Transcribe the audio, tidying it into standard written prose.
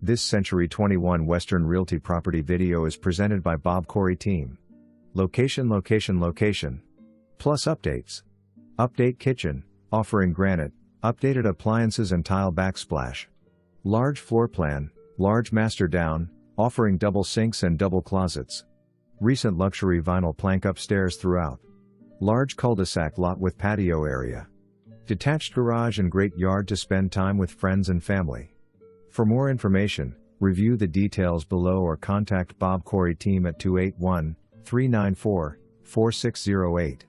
This Century 21 Western Realty property video is presented by BobKory Team. Location. Plus updates. Update kitchen, offering granite, updated appliances and tile backsplash. Large floor plan, large master down, offering double sinks and double closets. Recent luxury vinyl plank upstairs throughout. Large CUL-DE-SAC lot with patio area. Detached garage and great yard to spend time with friends and family. For more information, review the details below or contact BobKory Team at 281-394-4608.